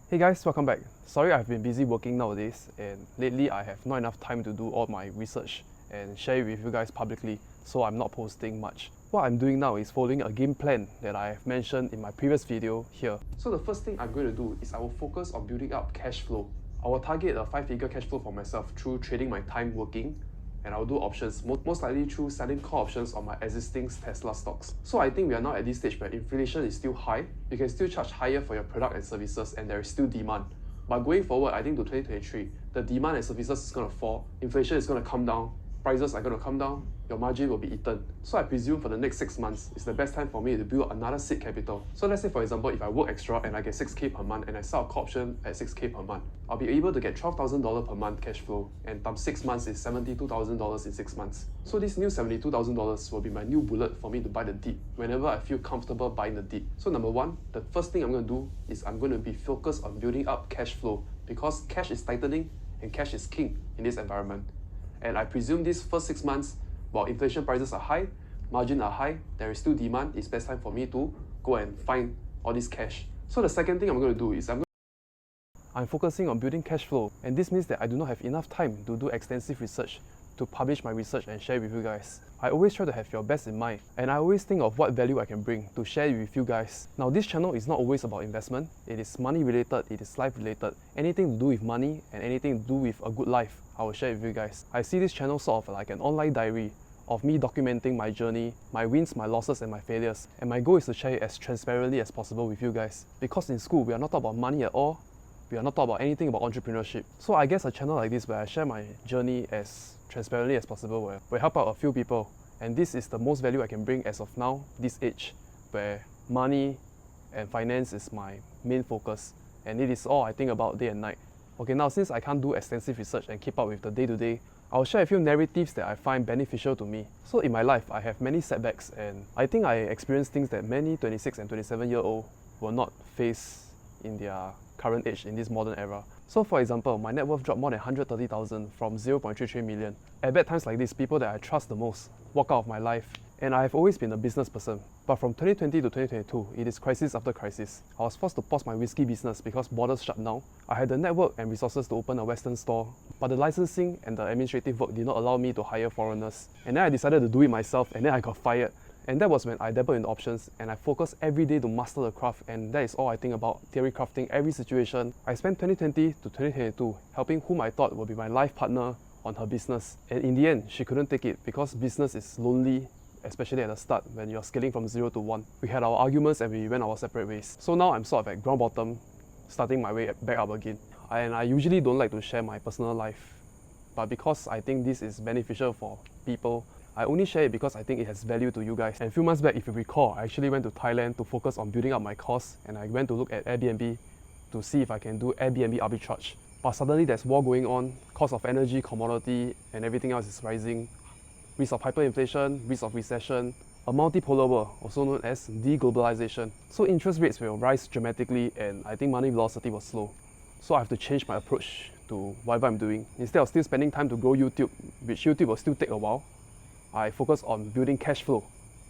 Hey guys, welcome back. Sorry I've been busy working nowadays and lately I have not enough time to do all my research and share it with you guys publicly, so I'm not posting much. What I'm doing now is following a game plan that I have mentioned in my previous video here. So the first thing I'm going to do is I will focus on building up cash flow. I will target a 5-figure cash flow for myself through trading my time working, and I'll do options, most likely through selling call options on my existing Tesla stocks. So I think we are now at this stage where inflation is still high, you can still charge higher for your product and services, and there is still demand. But going forward, I think to 2023, the demand and services is going to fall, inflation is going to come down, prices are going to come down, your margin will be eaten. So I presume for the next 6 months, it's the best time for me to build another seed capital. So let's say for example, if I work extra and I get 6k per month and I sell a call option at 6k per month, I'll be able to get $12,000 per month cash flow, and times 6 months is $72,000 in 6 months. So this new $72,000 will be my new bullet for me to buy the dip whenever I feel comfortable buying the dip. So number one, the first thing I'm going to do is I'm going to be focused on building up cash flow, because cash is tightening and cash is king in this environment. And I presume these first 6 months, while inflation prices are high, margins are high, there is still demand, it's best time for me to go and find all this cash. So the second thing I'm going to do is I'm focusing on building cash flow, and this means that I do not have enough time to do extensive research, to publish my research and share with you guys. I always try to have your best in mind, and I always think of what value I can bring to share with you guys. Now this channel is not always about investment, it is money related, it is life related. Anything to do with money and anything to do with a good life, I will share with you guys. I see this channel sort of like an online diary of me documenting my journey, my wins, my losses and my failures. And my goal is to share it as transparently as possible with you guys. Because in school, we are not talking about money at all. We are not talking about anything about entrepreneurship. So I guess a channel like this where I share my journey as transparently as possible will help out a few people. And this is the most value I can bring as of now, this age, where money and finance is my main focus. And it is all I think about day and night. Okay, now since I can't do extensive research and keep up with the day-to-day, I'll share a few narratives that I find beneficial to me. So in my life, I have many setbacks, and I think I experienced things that many 26 and 27-year-old will not face in their current age in this modern era. So for example, my net worth dropped more than 130,000 from 0.33 million. At bad times like this, people that I trust the most walk out of my life. And I have always been a business person. But from 2020 to 2022, it is crisis after crisis. I was forced to pause my whiskey business because borders shut down. I had the network and resources to open a Western store, but the licensing and the administrative work did not allow me to hire foreigners. And then I decided to do it myself, and then I got fired. And that was when I dabbled in options, and I focused every day to master the craft, and that is all I think about, theory crafting every situation. I spent 2020 to 2022 helping whom I thought would be my life partner on her business. And in the end, she couldn't take it because business is lonely, especially at the start when you're scaling from 0 to 1. We had our arguments and we went our separate ways. So now I'm sort of at ground bottom, starting my way back up again. And I usually don't like to share my personal life, but because I think this is beneficial for people, I only share it because I think it has value to you guys. And a few months back, if you recall, I actually went to Thailand to focus on building up my course, and I went to look at Airbnb to see if I can do Airbnb arbitrage. But suddenly there's war going on, cost of energy, commodity, and everything else is rising. Risk of hyperinflation, risk of recession, a multipolar world, also known as deglobalization. So interest rates will rise dramatically, and I think money velocity will slow. So I have to change my approach to whatever I'm doing. Instead of still spending time to grow YouTube, which YouTube will still take a while, I focus on building cash flow,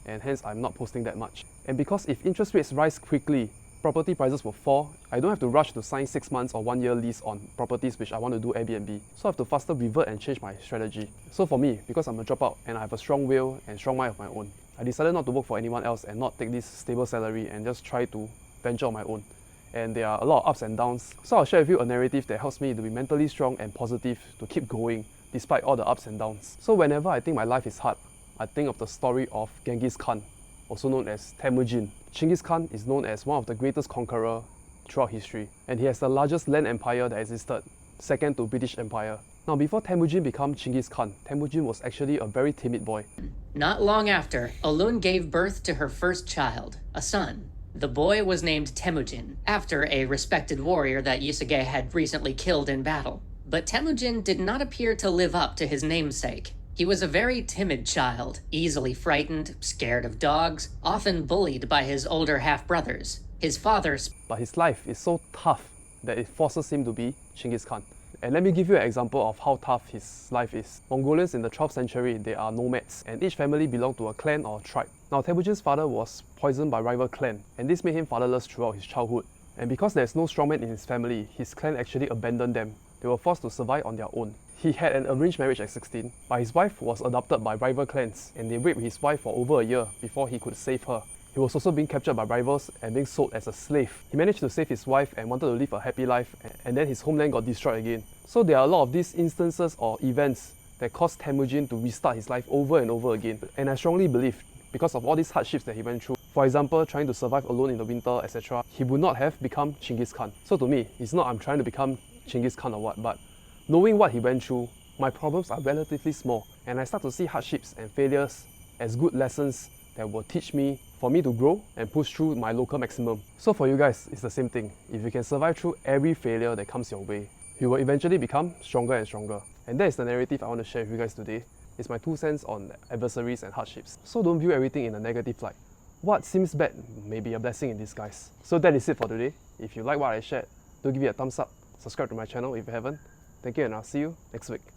and hence I'm not posting that much. And because if interest rates rise quickly, property prices will fall, I don't have to rush to sign 6 months or 1 year lease on properties which I want to do Airbnb. So I have to faster pivot and change my strategy. So for me, because I'm a dropout and I have a strong will and strong mind of my own, I decided not to work for anyone else and not take this stable salary and just try to venture on my own. And there are a lot of ups and downs. So I'll share with you a narrative that helps me to be mentally strong and positive to keep going despite all the ups and downs. So whenever I think my life is hard, I think of the story of Genghis Khan, also known as Temujin. Genghis Khan is known as one of the greatest conquerors throughout history, and he has the largest land empire that existed, second to British Empire. Now before Temujin became Genghis Khan, Temujin was actually a very timid boy. Not long after, Olun gave birth to her first child, a son. The boy was named Temujin, after a respected warrior that Yasuge had recently killed in battle. But Temujin did not appear to live up to his namesake. He was a very timid child, easily frightened, scared of dogs, often bullied by his older half-brothers. His father... But his life is so tough that it forces him to be Genghis Khan. And let me give you an example of how tough his life is. Mongolians in the 12th century, they are nomads, and each family belonged to a clan or tribe. Now Temujin's father was poisoned by rival clan, and this made him fatherless throughout his childhood. And because there's no strongman in his family, his clan actually abandoned them. They were forced to survive on their own. He had an arranged marriage at 16, but his wife was adopted by rival clans, and they raped his wife for over a year before he could save her. He was also being captured by rivals and being sold as a slave. He managed to save his wife and wanted to live a happy life, and then his homeland got destroyed again. So there are a lot of these instances or events that caused Temujin to restart his life over and over again. And I strongly believe, because of all these hardships that he went through, for example, trying to survive alone in the winter, etc., he would not have become Genghis Khan. So to me, it's not I'm trying to become Genghis Khan or what, but knowing what he went through, my problems are relatively small, and I start to see hardships and failures as good lessons that will teach me, for me to grow and push through my local maximum. So for you guys, it's the same thing. If you can survive through every failure that comes your way, you will eventually become stronger and stronger. And that is the narrative I want to share with you guys today. It's my 2 cents on adversaries and hardships. So don't view everything in a negative light. What seems bad may be a blessing in disguise. So that is it for today. If you like what I shared, do give it a thumbs up. Subscribe to my channel if you haven't. Thank you, and I'll see you next week.